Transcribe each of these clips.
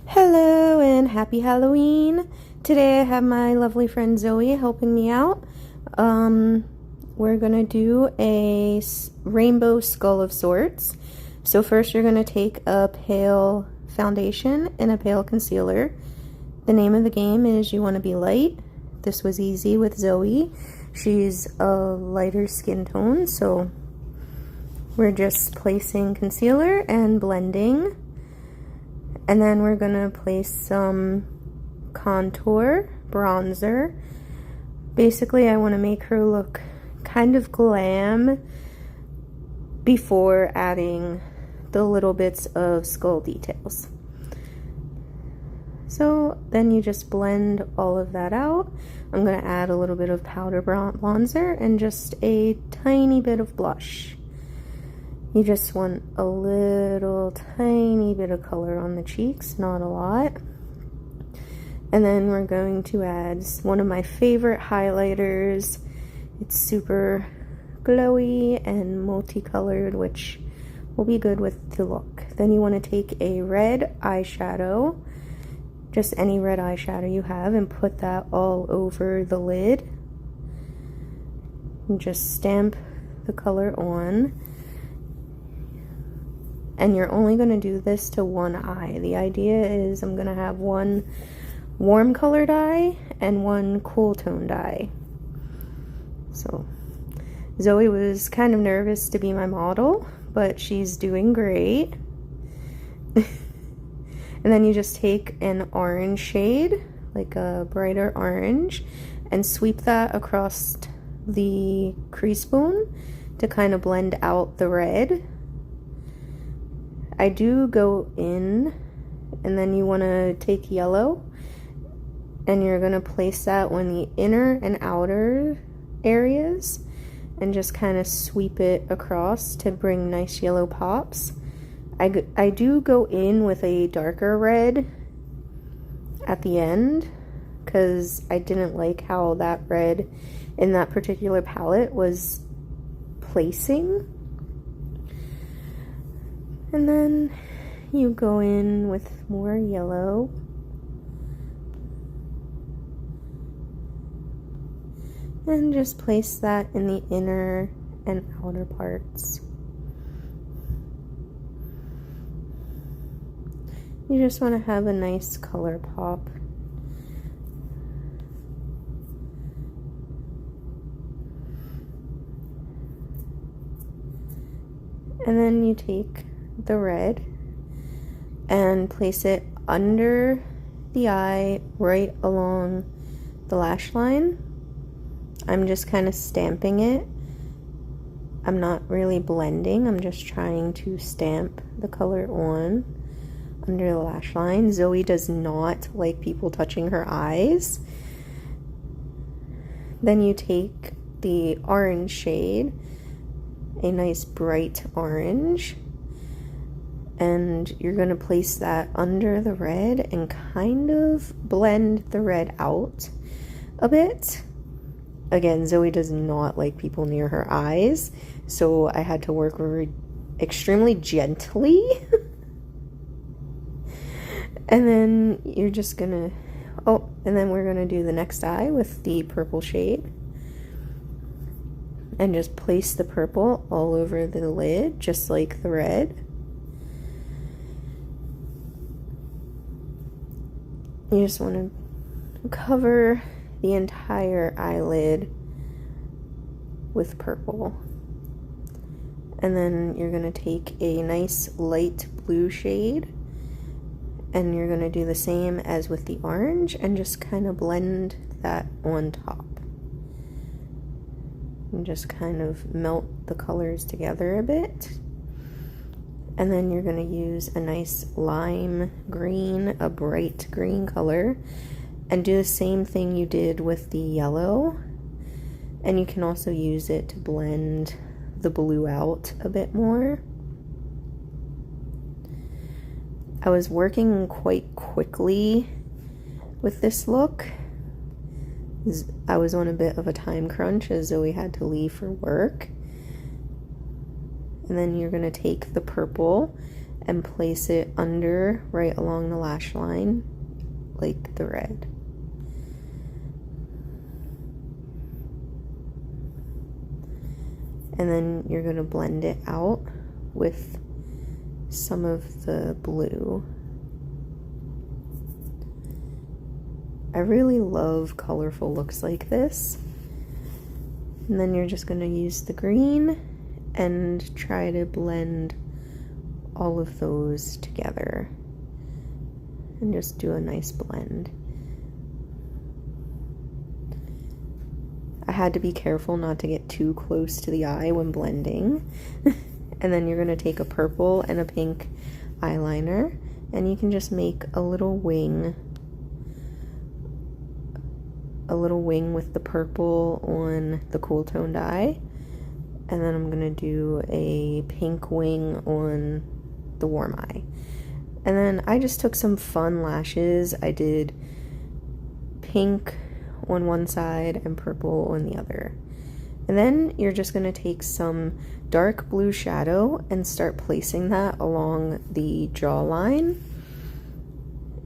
Hello and happy Halloween. Today I have my lovely friend Zoe helping me out. We're gonna do a rainbow skull of sorts. So first you're gonna take a pale foundation and a pale concealer. The name of the game is You Want to Be Light. This was easy with Zoe. She's a lighter skin tone, so we're just placing concealer and blending. And then we're gonna place some contour, bronzer. Basically, I want to make her look kind of glam before adding the little bits of skull details. So then you just blend all of that out. I'm gonna add a little bit of powder bronzer and just a tiny bit of blush. You just want a little tiny bit of color on the cheeks, not a lot. And then we're going to add one of my favorite highlighters. It's super glowy and multicolored, which will be good with the look. Then you want to take a red eyeshadow, just any red eyeshadow you have, and put that all over the lid. And just stamp the color on. And you're only going to do this to one eye. The idea is I'm going to have one warm colored eye and one cool toned eye. So Zoe was kind of nervous to be my model, but she's doing great. And then you just take an orange shade, like a brighter orange, and sweep that across the crease bone to kind of blend out the red. I do go in, and then you want to take yellow and you're going to place that on the inner and outer areas and just kind of sweep it across to bring nice yellow pops. I do go in with a darker red at the end because I didn't like how that red in that particular palette was placing. And then you go in with more yellow. And just place that in the inner and outer parts. You just want to have a nice color pop. And then you take the red and place it under the eye, right along the lash line. I'm just kind of stamping it. I'm not really blending, I'm just trying to stamp the color on under the lash line. Zoe does not like people touching her eyes. Then you take the orange shade, a nice bright orange, and you're going to place that under the red and kind of blend the red out a bit. Again, Zoe does not like people near her eyes, so I had to work extremely gently. And then you're just gonna, and then we're gonna do the next eye with the purple shade. And just place the purple all over the lid, just like the red. You just want to cover the entire eyelid with purple. And then you're going to take a nice light blue shade and you're going to do the same as with the orange and just kind of blend that on top. And just kind of melt the colors together a bit. And then you're going to use a nice lime green, a bright green color, and do the same thing you did with the yellow. And you can also use it to blend the blue out a bit more. I was working quite quickly with this look. I was on a bit of a time crunch as Zoe had to leave for work. And then you're going to take the purple and place it under, right along the lash line, like the red. And then you're going to blend it out with some of the blue. I really love colorful looks like this. And then you're just going to use the green and try to blend all of those together and just do a nice blend. I had to be careful not to get too close to the eye when blending. And then you're going to take a purple and a pink eyeliner, and you can just make a little wing with the purple on the cool toned eye. And then I'm going to do a pink wing on the warm eye. And then I just took some fun lashes. I did pink on one side and purple on the other. And then you're just going to take some dark blue shadow and start placing that along the jawline.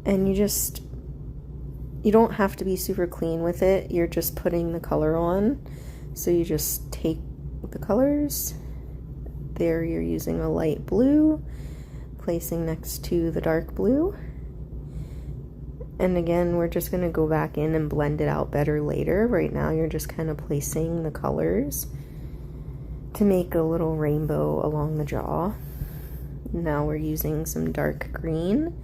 And you don't have to be super clean with it. You're just putting the color on. So you just take the colors. There you're using a light blue, placing next to the dark blue. And again, we're just going to go back in and blend it out better later. Right now, you're just kind of placing the colors to make a little rainbow along the jaw. Now we're using some dark green,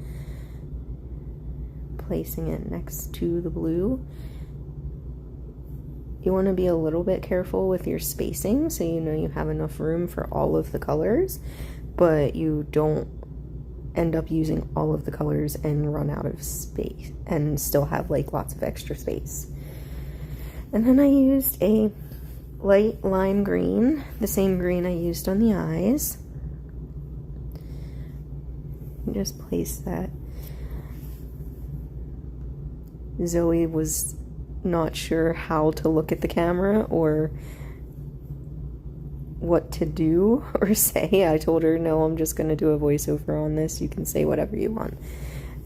placing it next to the blue. You want to be a little bit careful with your spacing so you know you have enough room for all of the colors, but you don't end up using all of the colors and run out of space and still have like lots of extra space. And then I used a light lime green, the same green I used on the eyes. And just place that. Zoe was not sure how to look at the camera or what to do or say. I told her, no, I'm just going to do a voiceover on this. You can say whatever you want.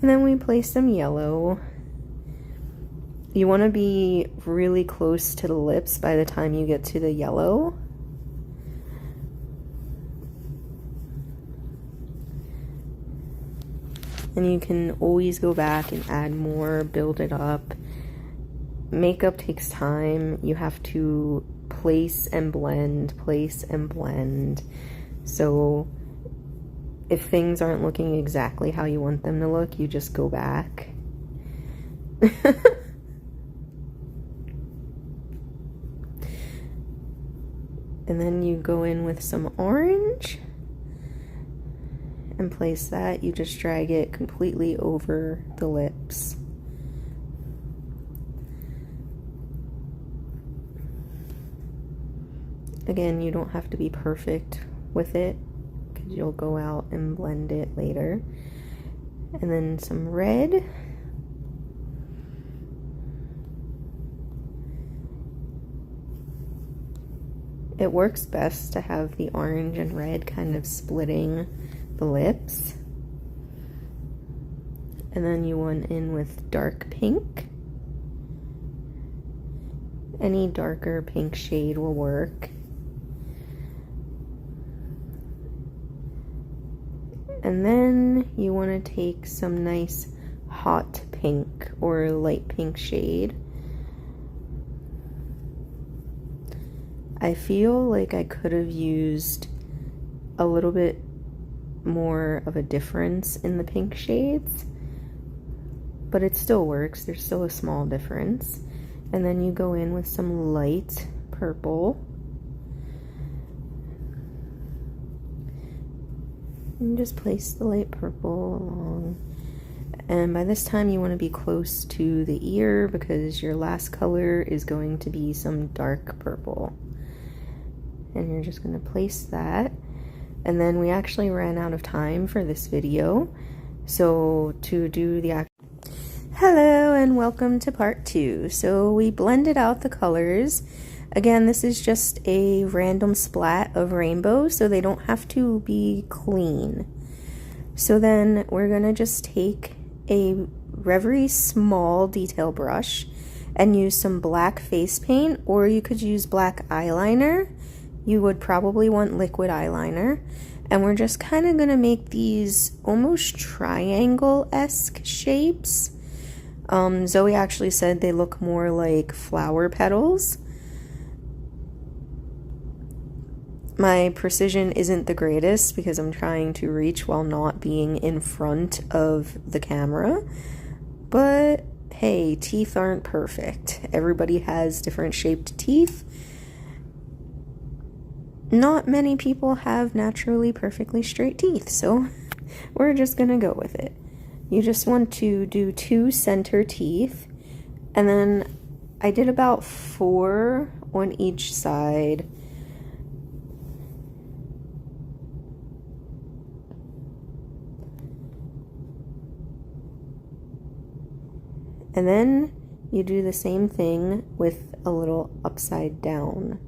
And then we place some yellow. You want to be really close to the lips by the time you get to the yellow. And you can always go back and add more, build it up. Makeup takes time. You have to place and blend. So if things aren't looking exactly how you want them to look, you just go back. And then you go in with some orange and place that. You just drag it completely over the lips. Again, you don't have to be perfect with it because you'll go out and blend it later. And then some red. It works best to have the orange and red kind of splitting the lips. And then you went in with dark pink. Any darker pink shade will work. And then you want to take some nice hot pink or light pink shade. I feel like I could have used a little bit more of a difference in the pink shades, but it still works. There's still a small difference. And then you go in with some light purple. And just place the light purple along. And by this time you want to be close to the ear because your last color is going to be some dark purple. And you're just going to place that. And then we actually ran out of time for this video. So to do the Hello and welcome to part 2. So we blended out the colors. Again, this is just a random splat of rainbow, so they don't have to be clean. So then we're gonna just take a very small detail brush and use some black face paint, or you could use black eyeliner. You would probably want liquid eyeliner. And we're just kind of gonna make these almost triangle-esque shapes. Zoe actually said they look more like flower petals. My precision isn't the greatest because I'm trying to reach while not being in front of the camera. But hey, teeth aren't perfect. Everybody has different shaped teeth. Not many people have naturally perfectly straight teeth, so we're just gonna go with it. You just want to do 2 center teeth, and then I did about 4 on each side. And then you do the same thing with a little upside down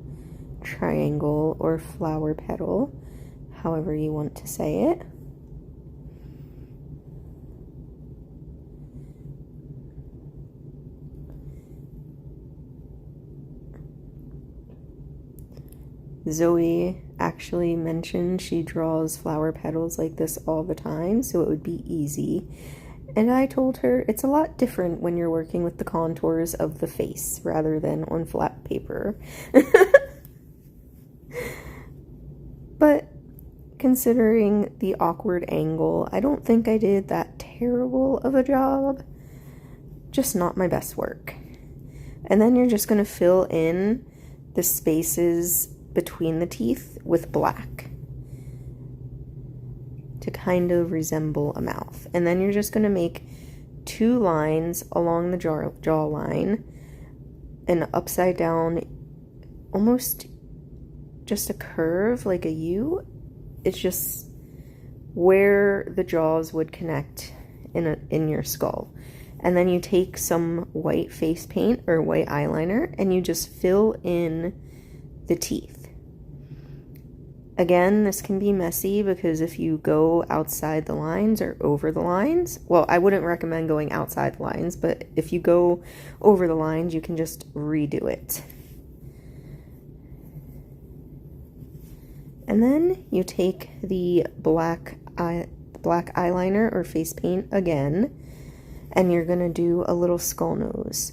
triangle or flower petal, however you want to say it. Zoe actually mentioned she draws flower petals like this all the time, so it would be easy. And I told her it's a lot different when you're working with the contours of the face rather than on flat paper. But considering the awkward angle, I don't think I did that terrible of a job. Just not my best work. And then you're just going to fill in the spaces between the teeth with black to kind of resemble a mouth. And then you're just going to make 2 lines along the jawline, and upside down, almost just a curve like a U. It's just where the jaws would connect in your skull. And then you take some white face paint or white eyeliner and you just fill in the teeth. Again, this can be messy because if you go outside the lines or over the lines, well, I wouldn't recommend going outside the lines, but if you go over the lines, you can just redo it. And then you take the black eyeliner or face paint again, and you're going to do a little skull nose,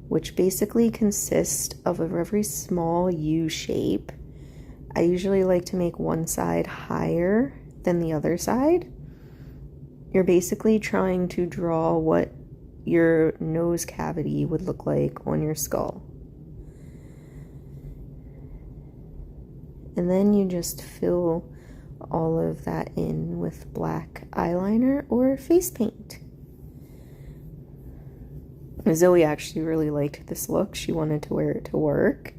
which basically consists of a very small U shape. I usually like to make one side higher than the other side. You're basically trying to draw what your nose cavity would look like on your skull. And then you just fill all of that in with black eyeliner or face paint. Zoe actually really liked this look. She wanted to wear it to work.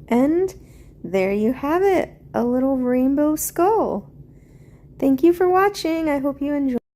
And there you have it, a little rainbow skull. Thank you for watching. I hope you enjoyed.